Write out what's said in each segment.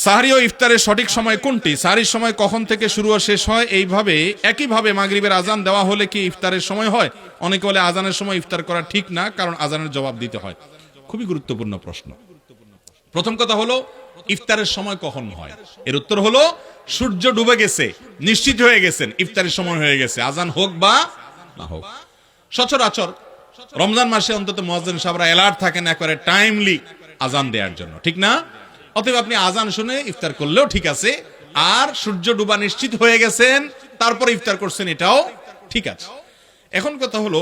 সাহরি ও ইফতারের সঠিক সময় কোনটি? সাহরির সময় কখন থেকে শুরু ও শেষ হয়? এইভাবে একইভাবে মাগরিবের আজান দেওয়া হলে কি ইফতারের সময় হয়? অনেকে বলে আজানের সময় ইফতার করা ঠিক না, কারণ আজানের জবাব দিতে হয়। খুবই গুরুত্বপূর্ণ প্রশ্ন। প্রথম কথা হলো, ইফতারের সময় কখন হয়? এর উত্তর হলো, সূর্য ডুবে গেছে, নিশ্চিত হয়ে গেছেন ইফতারের সময় হয়ে গেছে, আজান হোক বা না হোক। সচরাচর রমজান মাসে অন্তত মুয়াজ্জিন সাহেবরা অ্যালার্ট থাকেন একবারে টাইমলি আজান দেওয়ার জন্য, ঠিক না? অতএব আপনি আজান শুনে ইফতার করলেও ঠিক আছে, আর সূর্য ডুবা নিশ্চিত হয়ে গেছেন তারপরে ইফতার করছেন, এটাও ঠিক আছে। এখন কথা হলো,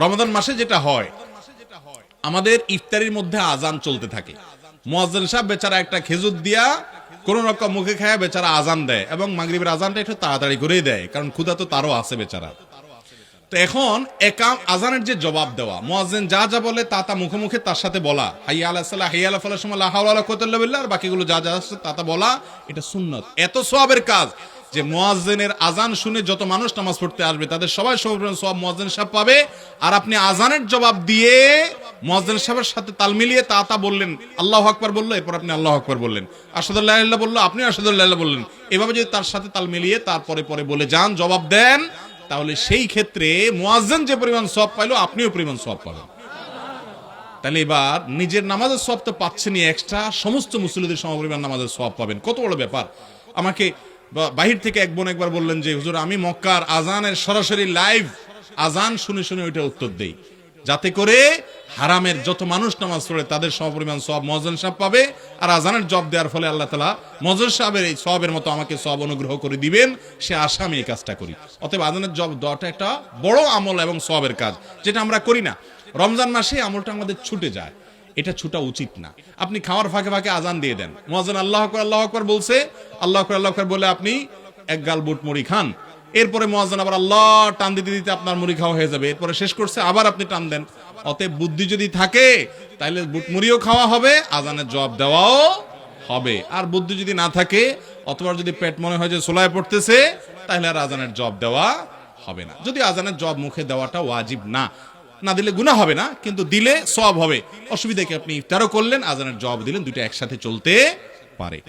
রমজান মাসে যেটা হয়, আমাদের ইফতারির মধ্যে আজান চলতে থাকে। মুয়াজ্জিন সাহেব বেচারা একটা খেজুর দিয়া কোন রকম মুখে খায় বেচারা আজান দেয়, এবং মাগরিবের আজানটা একটু তাড়াতাড়ি করেই দেয়, কারণ ক্ষুধা তো তারও আছে বেচারা। তো এখন একাম আজানের যে জবাব দেওয়া, মুয়াজ্জিন যা যা বলে তা মুখে মুখে তার সাথে বলা, হাইয়া আলাস সালাহ হাইয়া আলা ফালাহ সময় লা হাওলা ওয়ালা কুওয়াতা ইল্লা বিল্লাহ, আর বাকিগুলো যা যা আছে তা বলা, এটা সুন্নাত। এত সওয়াবের কাজ যে মুয়াজ্জিনের আজান শুনে যত মানুষ নামাজ পড়তে আসবে তাদের সবাই সওয়াব মুয়াজ্জিন সাহেব পাবে। আর আপনি আজানের জবাব দিয়ে মুয়াজ্জিন সাহেবের সাথে তাল মিলিয়ে তা বললেন, আল্লাহু আকবার বললো, এরপর আপনি আল্লাহু আকবার বললেন, আশহাদু আল্লা ইলাহা ইল্লাল্লাহ বললো, আপনি আশহাদু আল্লা ইলাহা ইল্লাল্লাহ বললেন। এভাবে যদি তার সাথে তাল মিলিয়ে তারপরে বলে যান, জবাব দেন, তাহলে সেই ক্ষেত্রে মুয়াজ্জিন যে পরিমাণ সওয়াব পাইলো, আপনিও পরিমাণ সওয়াব পাবেন। তাহলে এবার নিজের নামাজের সওয়াব তো পাচ্ছেনই, এক্সট্রা সমস্ত মুসল্লিদের সমপরিমাণ নামাজের সওয়াব পাবেন। কত বড় ব্যাপার! আমাকে বাহির থেকে এক বোন একবার বললেন যে, হুজুর আমি মক্কার আজানের সরাসরি লাইভ আজান শুনে শুনে ওইটা উত্তর দেই, যাতে করে হারামের যত মানুষ নামাজ পড়ে তাদের সমপরিমাণ সওয়াব মুয়াজ্জিন সাহেব পাবে, আর আজানের জবাব দেওয়ার ফলে আল্লাহ তাআলা মুয়াজ্জিন সাহেবের এই সওয়াবের মতো আমাকে সওয়াব অনুগ্রহ করে দিবেন, সে আশা আমি এই কাজটা করি। অতএব আজানের জবাব দেওয়াটা একটা বড় আমল এবং সওয়াবের কাজ, যেটা আমরা করি না। রমজান মাসে আমলটা আমাদের ছুটে যায়, এটা ছুটা উচিত না। আপনি খাওয়ার ফাঁকে ফাঁকে আজান দিয়ে দেন, মুয়াজ্জিন আল্লাহু আকবার বলছে, আল্লাহু আকবার বলে আপনি এক গাল বুট মুড়ি খান, এরপরে মুয়াজ্জিন আবার আল্লাহ টান দিতে দিতে আপনার মুড়ি খাওয়া হয়ে যাবে, এরপরে শেষ করছে আবার আপনি টান দেন। অতএব বুদ্ধি যদি থাকে তাহলে বুট মুড়িও খাওয়া হবে, আজানের জবাব দেওয়াও হবে। আর বুদ্ধি যদি না থাকে, অথবা যদি পেট মনে হয় যে সোলায় পড়তেছে, তাহলে আর আজানের জবাব দেওয়া হবে না। যদি আজানের জবাব মুখে দেওয়াটা ওয়াজিব না দিলে গুনাহ হবে না, কিন্তু দিলে সওয়াব হবে। অসুবিধা কি? আপনি ইফতারও করলেন, আজানের জবাব দিলেন, দুটো একসাথে চলতে পারে।